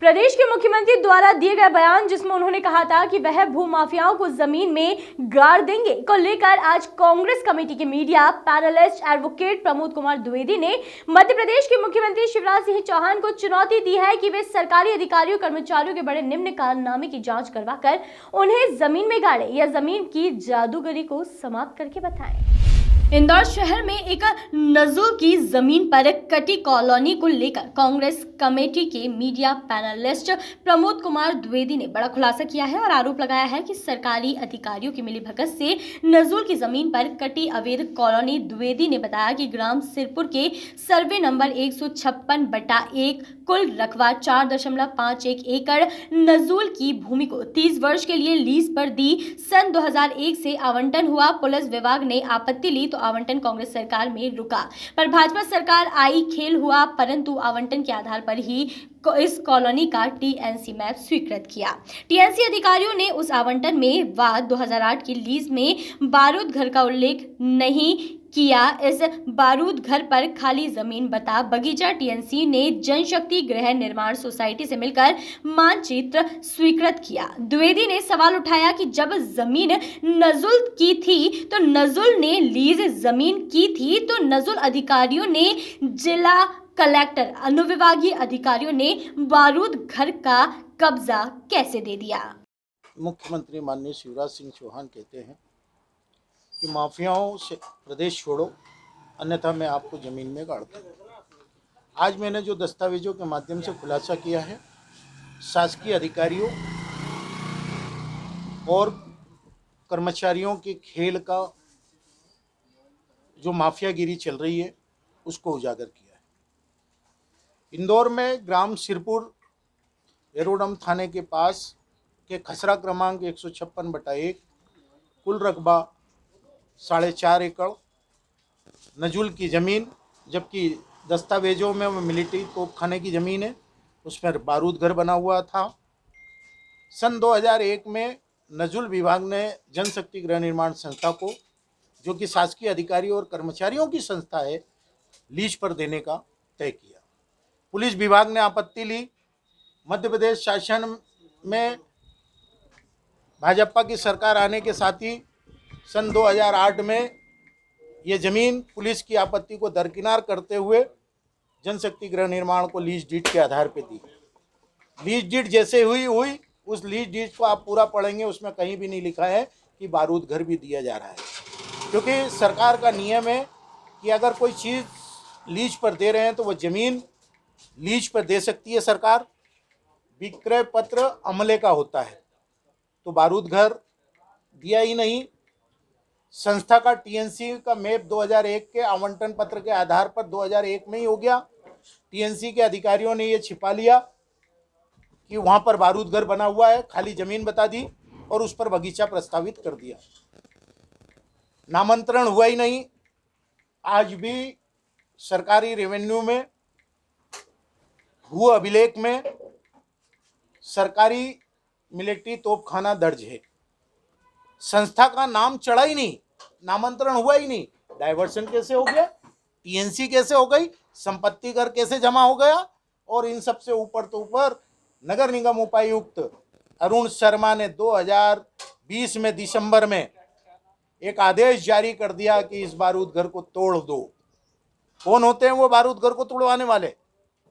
प्रदेश के मुख्यमंत्री द्वारा दिए गए बयान जिसमें उन्होंने कहा था कि वह भूमाफियाओं को जमीन में गाड़ देंगे को लेकर आज कांग्रेस कमेटी के media panelist advocate Pramod Kumar Dwivedi ने मध्य प्रदेश के मुख्यमंत्री शिवराज सिंह चौहान को चुनौती दी है कि वे सरकारी अधिकारियों कर्मचारियों के बड़े निम्न कारनामे की जांच करवाकर उन्हें जमीन में गाड़े या जमीन की जादूगरी को समाप्त करके बताएं। इंदौर शहर में एक नजुल की जमीन पर कटी कॉलोनी को लेकर कांग्रेस कमेटी के मीडिया पैनलिस्ट प्रमोद कुमार द्विवेदी ने बड़ा खुलासा किया है और आरोप लगाया है कि सरकारी अधिकारियों की मिलीभगत से नजुल की जमीन पर कटी अवैध कॉलोनी। द्विवेदी ने बताया कि ग्राम सिरपुर के सर्वे नंबर 156/1 कुल रकबा 4.51 एकड़ नजुल की भूमि को 30 वर्ष के लिए लीज पर दी। सन 2001 से आवंटन हुआ। पुलिस विभाग ने आपत्ति ली तो आवंटन कांग्रेस सरकार में रुका, पर भाजपा सरकार आई, खेल हुआ, परंतु आवंटन के आधार पर ही इस कॉलोनी का टीएनसी मैप स्वीकृत किया। टीएनसी अधिकारियों ने उस आवंटन में व 2008 की लीज में बारूद घर का उल्लेख नहीं किया। इस बारूद घर पर खाली जमीन बता बगीचा टीएनसी ने जनशक्ति गृह निर्माण सोसाइटी से मिलकर मानचित्र स्वीकृत किया। द्विवेदी ने सवाल उठाया कि जब जमीन नजुल की थी तो नजुल ने लीज जमीन की थी तो नजुल अधिकारियों ने जिला कलेक्टर अनुविभागीय अधिकारियों ने बारूद घर का कब्जा कैसे दे दिया। मुख्यमंत्री माननीय शिवराज सिंह चौहान कहते हैं कि माफियाओं से प्रदेश छोड़ो अन्यथा मैं आपको ज़मीन में गाड़ दूंगा। आज मैंने जो दस्तावेजों के माध्यम से खुलासा किया है, शासकीय अधिकारियों और कर्मचारियों के खेल का जो माफियागिरी चल रही है उसको उजागर किया है। इंदौर में ग्राम सिरपुर एरोडम थाने के पास के खसरा क्रमांक 156/1 कुल रकबा 4.5 एकड़ नजुल की ज़मीन, जबकि दस्तावेजों में वो मिलिट्री तोपखाने की ज़मीन है, उस पर बारूद घर बना हुआ था। सन 2001 में नजुल विभाग ने जनशक्ति गृह निर्माण संस्था को, जो कि शासकीय अधिकारियों और कर्मचारियों की संस्था है, लीज पर देने का तय किया। पुलिस विभाग ने आपत्ति ली। मध्य प्रदेश शासन में भाजपा की सरकार आने के साथ ही सन 2008 में ये ज़मीन पुलिस की आपत्ति को दरकिनार करते हुए जनशक्ति गृह निर्माण को लीज डीड के आधार पर दी। लीज डीड जैसे हुई उस लीज डीड को आप पूरा पढ़ेंगे, उसमें कहीं भी नहीं लिखा है कि बारूद घर भी दिया जा रहा है, क्योंकि सरकार का नियम है कि अगर कोई चीज़ लीज पर दे रहे हैं तो वो ज़मीन लीज पर दे सकती है सरकार। विक्रय पत्र अमले का होता है, तो बारूद घर दिया ही नहीं। संस्था का टीएनसी का मैप 2001 के आवंटन पत्र के आधार पर 2001 में ही हो गया। टीएनसी के अधिकारियों ने ये छिपा लिया कि वहाँ पर बारूद घर बना हुआ है, खाली ज़मीन बता दी और उस पर बगीचा प्रस्तावित कर दिया। नामांतरण हुआ ही नहीं। आज भी सरकारी रेवेन्यू में भू अभिलेख में सरकारी मिलिट्री तोपखाना दर्ज है। संस्था का नाम चढ़ा ही नहीं, नामांतरण हुआ ही नहीं। डाइवर्सन कैसे हो गया, टीएनसी कैसे हो गई, संपत्ति कर कैसे जमा हो गया, और इन सब से ऊपर तो ऊपर नगर निगम उपायुक्त अरुण शर्मा ने 2020 में दिसंबर में एक आदेश जारी कर दिया कि इस बारूद घर को तोड़ दो। कौन होते हैं वो बारूद घर को तोड़वाने वाले?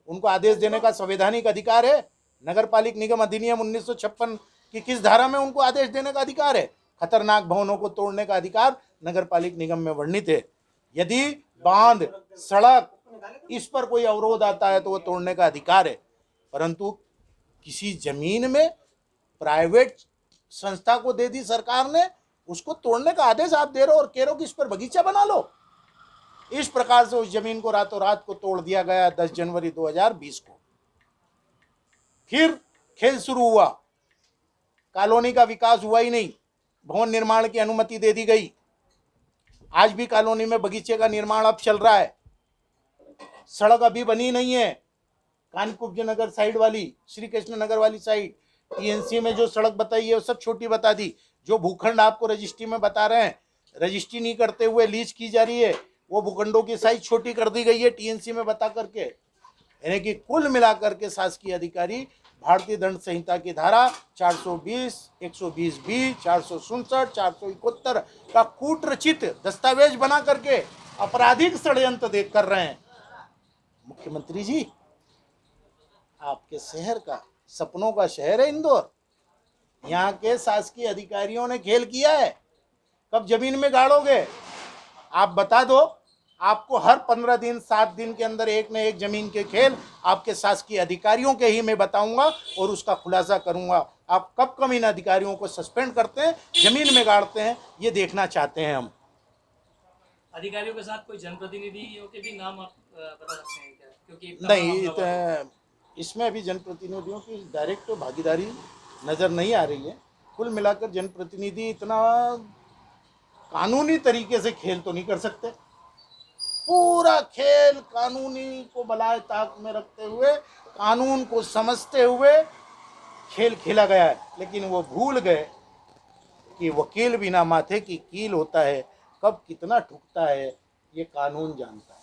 उनको आदेश देने का संवैधानिक अधिकार है। नगर पालिक निगम अधिनियम 1956 की किस धारा में उनको आदेश देने का अधिकार है? खतरनाक भवनों को तोड़ने का अधिकार नगर पालिक निगम में वर्णित है। यदि बांध, सड़क, इस पर कोई अवरोध आता है तो वो तोड़ने का अधिकार है, परंतु किसी जमीन में प्राइवेट संस्था को दे दी सरकार ने, उसको तोड़ने का आदेश आप दे रहे हो और कह रहे हो कि इस पर बगीचा बना लो। इस प्रकार से उस जमीन को रातों रात को तोड़ दिया गया 10 जनवरी 2020 को। फिर खेल शुरू हुआ, कॉलोनी का विकास हुआ ही नहीं, भवन निर्माण की अनुमति दे दी गई। आज भी कॉलोनी में बगीचे का निर्माण अब चल रहा है। सड़क अभी बनी नहीं है। कानकुब्ज नगर साइड वाली, श्री कृष्ण नगर वाली साइड, टीएनसी में जो सड़क बताई है वो सब छोटी बता दी। जो भूखंड आपको रजिस्ट्री में बता रहे हैं, रजिस्ट्री नहीं करते हुए लीज की जा रही है, वो भूखंडों की साइज छोटी कर दी गई है टीएनसी में बता करके। यानी कि कुल मिलाकर के शासकीय अधिकारी भारतीय दंड संहिता की धारा 420, 120B, 467, 471 का कूटरचित दस्तावेज बना करके आपराधिक षड्यंत्र देख कर रहे हैं। मुख्यमंत्री जी, आपके शहर का, सपनों का शहर है इंदौर, यहाँ के शासकीय अधिकारियों ने खेल किया है। कब जमीन में गाड़ोगे? आप बता दो। आपको हर 15 दिन 7 दिन के अंदर एक न एक जमीन के खेल आपके शासकीय अधिकारियों के ही मैं बताऊंगा और उसका खुलासा करूंगा। आप कब कब इन अधिकारियों को सस्पेंड करते हैं, जमीन में गाड़ते हैं, ये देखना चाहते हैं हम। अधिकारियों के साथ कोई जनप्रतिनिधियों के भी नाम आप बता सकते हैं क्या? क्योंकि नहीं, इसमें अभी जनप्रतिनिधियों की डायरेक्ट भागीदारी नज़र नहीं आ रही है। कुल मिलाकर जनप्रतिनिधि इतना कानूनी तरीके से खेल तो नहीं कर सकते। पूरा खेल कानूनी को बलाए ताक में रखते हुए, कानून को समझते हुए खेल खेला गया है, लेकिन वो भूल गए कि वकील बिना माथे की कील होता है, कब कितना ठुकता है ये कानून जानता है।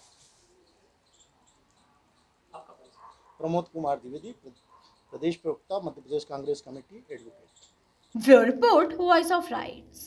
आपका परिचय? प्रमोद कुमार द्विवेदी, प्रदेश प्रवक्ता, Madhya Pradesh Congress committee, advocate. Bureau report, voice of rights.